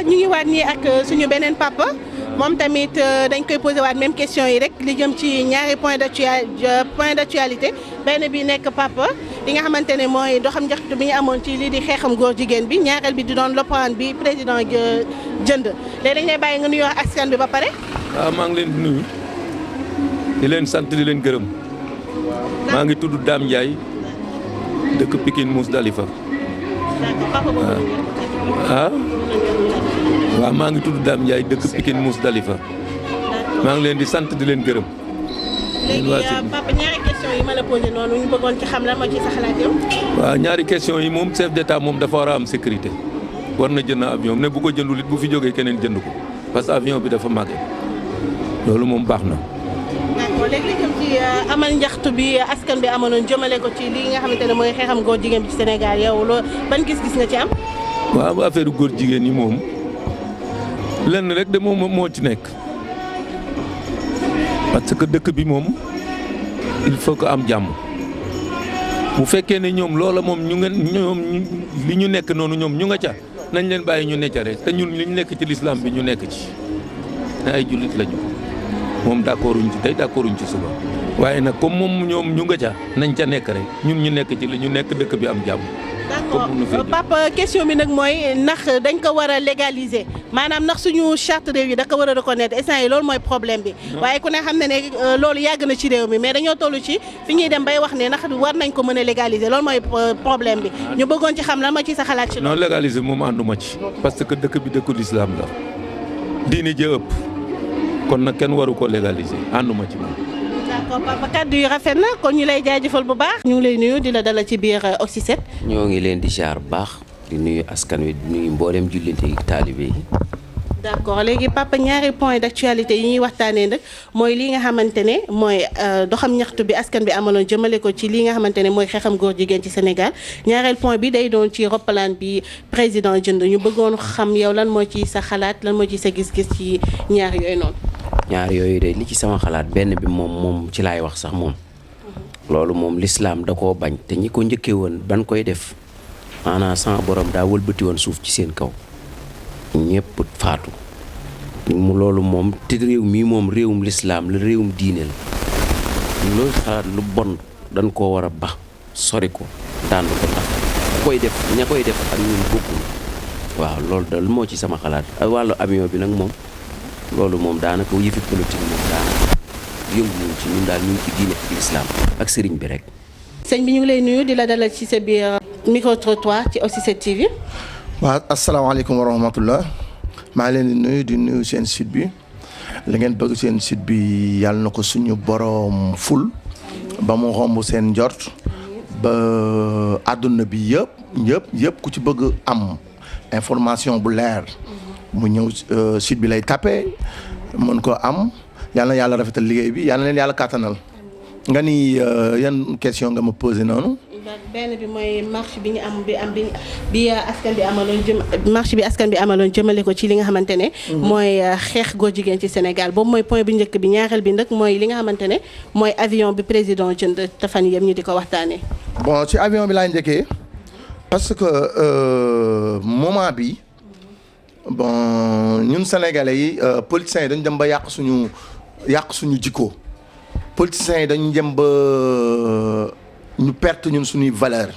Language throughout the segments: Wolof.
ñu ngi waat nii ak suñu beneen papa moom tamit dañ koy posé waat même question yi rek li jëm ci ñaari point d'actualité benn bi nekk papa li nga xamante ne mooy doxam njaxtu bi ñu amoon ci lii di xeexam góor jigéen bi ñaareel bi di doon loppaan bi président jënd léegi dañ lay bàyyi nga nuyoo askan bi ba pare. waaw maa ngi leen di nuyu di leen sant di leen gërëm maa ngi tudd Dame Ndiaye dëkk Pikine Mousdalifa. d'accord papa boobu waaw maa ngi tudd Dame Ndiaye dëkk Pikine Mousdalifa maa ngi leen di sant di leen gërëm. léegi papa ñaari question yi ma la posé noonu ñu bëggoon ci xam lan moo ci sa xalaat yow. waaw ñaari question yi moom chef d'état moom dafa war a am sécurité war na jënd avion ne bu ko jëndul it bu fi jógee keneen jënd ko parce que avion bi dafa màgge loolu moom baax na. d'accord léegi li jëm ci amal njaxtu bi askan bi amaloon jëmale ko ci li nga xamante ne mooy xeexam góor jigéen bi ci Sénégal yow loo ban gis-gis nga ci am. waaw affaire góor jigéen yi moom lenn rek de moom moo ci nekk parce que dëkk bi moom il faut que am jàmm bu fekkee ne ñoom loola moom ñoom li ñu nekk noonu ñoom ñu nga ca nañ leen bàyyi ñu necca rek te ñun li ñu nekk ci lislaam bi ñu nekk ci ne ay jullit lañu moom d'accorduñ ci tey d'accorduñ ci suba waaye nag comme moom ñoom ñu nga ca nañ ca nekk rek ñun ñu nekk ci li ñu nekk dëkk bi am jàmm. d'accord papa question bi nag mooy ndax dañ ko war a légaliser maanaam ndax suñu charte réew yi da ko war a reconnaître instant yi loolu mooy problème bi waaye ku ne xam ne ne loolu yàgg na ci réew mi mais dañoo toll ci fi ñuy dem bay wax ne ndax war nañ ko mën a légaliser loolu mooy problème bi ñu bëggoon ci xam lan ma ci sa xalaat ci non légaliser moom ànduma ci parce que dëkk bi dëkku l'islam la diine ji ëpp kon nag kenn waru ko légaliser ànduma ci moom. d'accord papa kaddu yi rafet na kon ñu lay jaajëfal bu baax. ñu ngi lay nuyu di la dalal ci biir Oxy 7. ñoo ngi leen di jaar bu baax di nuyu askan wi di nuyu mboolem jullite yi taalibe yi. d'accord léegi papa ñaari point d'actualité yi ñuy waxtaanee nag mooy li nga xamante ne mooy doxam ñaxtu bi askan bi amaloon jëmale ko ci li nga xamante ne mooy xeexam góor jigéen ci Sénégal ñaareel point bi day doon ci roppalaan bi président jënd ñu bëggoon xam yow lan moo ci sa xalaat lan moo ci sa gis-gis ci ñaar yooyu noonu. ñaar yooyu de li ci sama xalaat benn bi moom ci laay wax sax moom loolu moom lislaam da koo bañ te ñi ko njëkkee woon ban koy def maanaam sama borom daa wëlbati woon suuf ci seen kaw ñëpp faatu mu loolu moom te réew mii moom réewum lislaam la réewum diine la loolu xalaat lu bon dañ koo war a ba sori ko dànd ko ndax koy def ña koy def ak ñun bokkul waaw loolu dal moo ci sama xalaat ak wàllu avion bi nag moom loolu moom daanaka yëfi politique moom daanaka yënguwuñ ci ñun daal ñu ngi ci diine ak islam ak sëriñ bi rek. sëñ bi ñu ngi lay nuyu di la dalal ci sa biir micro trottoir ci Oxy 7 TV. waaw asalaamaaleykum wa rahmatullah maa ngi leen di nuyu seen site bi la ngeen bëgg seen site bi yàlla na ko suñu borom ful ba mu romb seen njort ba àdduna bi yëpp ku ci bëgg am information bu leer. mu ñëw site bi lay tapé mën ko am yal na yàlla rafetal liggéey bi yal na leen yàlla kàttanal nga ni yan question nga ma posé noonu. benn bi mooy marche bi ñu am bi askan bi amaloon marche bi askan bi amaloon jëmale ko ci li nga xamante ne. mooy xeex góor jigéen ci Sénégal boobu mooy point bi njëkk bi ñaareel bi nag mooy li nga xamante ne mooy avion bi président jënd te fan yëpp ñu di ko waxtaanee. bon ci avion bi laay njëkkee parce que moment bi. bon ñun sénégalais yi politiciens yi dañu dem ba yàq suñu jikko politiciens yi dañu dem ba ñu perte ñun suñuy valeur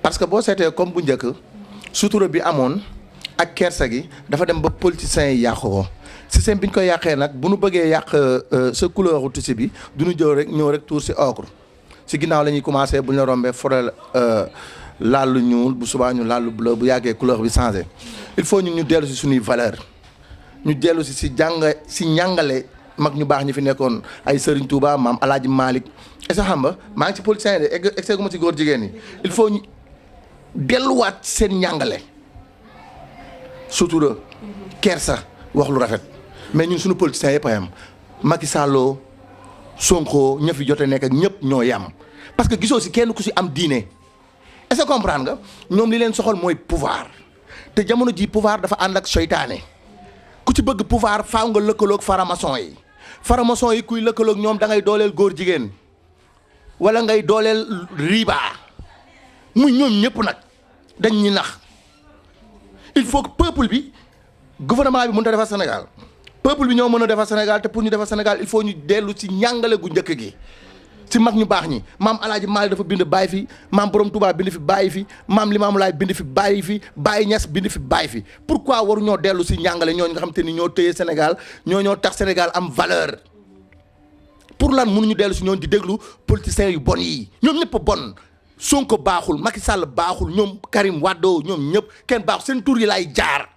parce que boo seetee comme bu njëkk sutura bi amoon ak kersa gi dafa dem ba politiciens yi yàq ko système bi ñu koy yàqee nag bu ñu bëggee yàq sa couleur u tissu bi du ñu jël rek ñëw rek tuur si ocre si ginnaaw la ñuy commencé bu ñu la rombee forel laal lu ñuul bu subaa ñu laal lu bleu bu yàggee couleur bi changé il faut ñu dellu si suñuy valeur ñu dellu si njàngale mag ñu baax ñi fi nekkoon ay Serigne Touba maam El Hadj Malick et sa xam nga maa ngi ci politiciens yi de egg ma ci góor jigéen ñi il faut ñu delluwaat seen njàngale sutura kersa wax lu rafet mais ñun suñu politiciens yëpp a yam Macky Sall Sonko ña fi jote nekk ak ñëpp ñoo yam parce que gisoo si kenn ku si am diine. est-ce que comprendre nga ñoom li leen soxal mooy pouvoir te jamono ji pouvoir dafa ànd ak seytaane ku ci bëgg pouvoir faaw nga lëkkaloog faramason yi kuy lëkkaloog ñoom da ngay dooleel góor jigéen wala ngay dooleel riba muy ñoom ñëpp nag dañ ñu nax il faut que peuple bi gouvernement bi mënut a defar Sénégal peuple bi ñoo mën a defar Sénégal te pour ñu defar Sénégal il faut ñu dellu ci njàngale gu njëkk gi ci mag ñu baax ñi maam Alaaji Maalik dafa bind bàyyi fi maam Borom Touba bind fi bàyyi fi maam Limaamu Laay bind fi bàyyi fi Baye Niass bind fi bàyyi fi pourquoi waru ñoo dellu ci njàngale ñooñu nga xam te ni ñoo téye Sénégal ñoo tax Sénégal am valeur pour lan mënuñu dellu ci ñoon di déglu politiciens yu bon yi ñoom ñëpp a bon Sonko baaxul Macky Sall baaxul ñoom Karim Wade ñoom ñëpp kenn baaxul seen tur yi laay jaar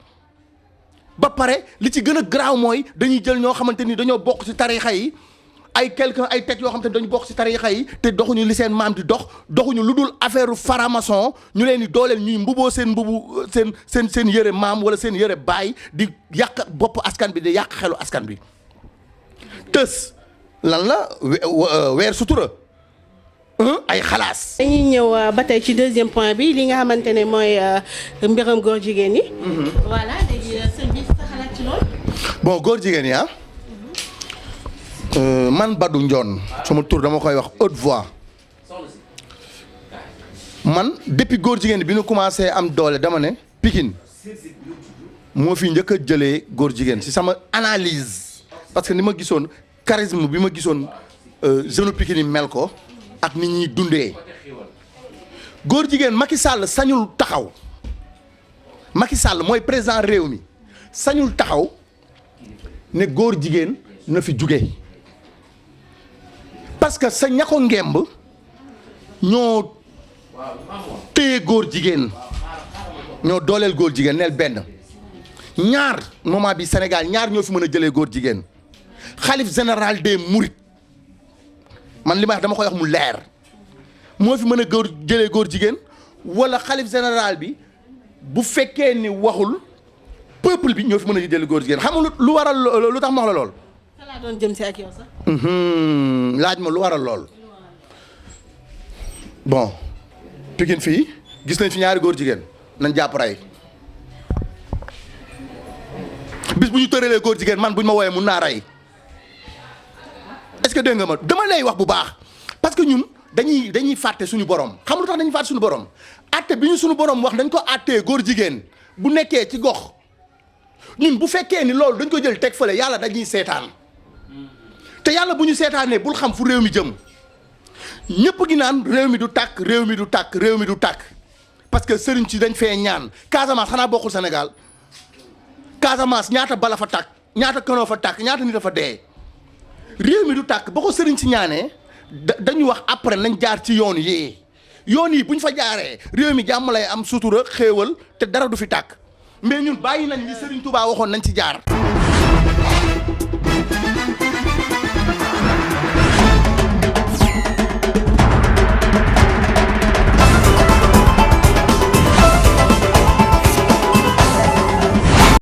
ba pare li ci gën a garaaw mooy dañuy jël ñoo xamante ni dañoo bokk ci tarixa yi ay quelqu'un ay tête yoo xamante ni dañu bokk ci tarixa yi te doxuñu li seen maam di doxuñu lu dul affaire faramaçon ñu leen di dooleel ñuy mbuboo seen mbubu seen yëre maam wala seen yëre baay di yàq bopp askan bi di yàq xelu askan bi tës lan la weer sutura ay xalaas. dañuy ñëw ba tey ci deuxième point bi li nga xamante ne mooy mbiram góor jigéen ñi. voilà léegi sëñ bi sa xalaat ci loolu. bon góor jigéen ñi man Badou Ndione sama tur dama koy wax haute voix man depuis góor jigéen bi ñu commencé am doole dama ne Pikine moo fi njëkk a jëlee góor jigéen ci sama analyse parce que ni ma gisoon charisme bi ma gisoon jeune Pikine yi mel ko ak nit ñi dundee góor jigéen Macky Sall sañul taxaw Macky Sall mooy président réew mi sañul taxaw ne góor jigéen na fi jóge parce que sa ña ko ngemb ñoo téye góor jigéen ñoo dooleel góor jigéen neel benn ñaar moment bi Sénégal ñaar ñoo fi mën a jëlee góor jigéen xalif général des Mourides man li ma wax dama koy wax mu leer moo fi mën a jëlee góor jigéen wala xalif général bi bu fekkee ni waxul peuple bi ñoo fi mën a jëlee góor jigéen xam nga lu waral lu tax ma wax la lool. laa doon jëm si ak yow sax. laaj ma lu waral lool bon Pikine fii gis nañ fi ñaari góor jigéen nañ jàpp rey bis bu ñu tëralee góor jigéen man bu ñu ma wooyee mun naa rey est-ce que dégg nga ma dama lay wax bu baax parce que ñun dañuy fàtte suñu borom xam lu tax dañuy fàtte suñu borom atte bi ñu suñu borom wax dañ ko attee góor jigéen bu nekkee ci gox ñun bu fekkee ni loolu dañ ko jël teg fële yàlla dañuy seetaan te yàlla bu ñu seetaanee bul xam fu réew mi jëm ñëpp gi naan réew mi du tàkk réew mi du tàkk réew mi du tàkk parce que sëriñ si dañ fee ñaan Casamance xanaa bokkul Sénégal Casamance ñaata bala fa tàkk ñaata kanoo fa tàkk ñaata nit dafa dee réew mi du tàkk ba ko sëriñ si ñaanee dañu wax après nañ jaar ci yoon yi bu ñu fa jaaree réew mi jàmm lay am sutura xéewal te dara du fi tàkk mais ñun bàyyi nañ li Sëriñ Tuubaa waxoon nañ ci jaar.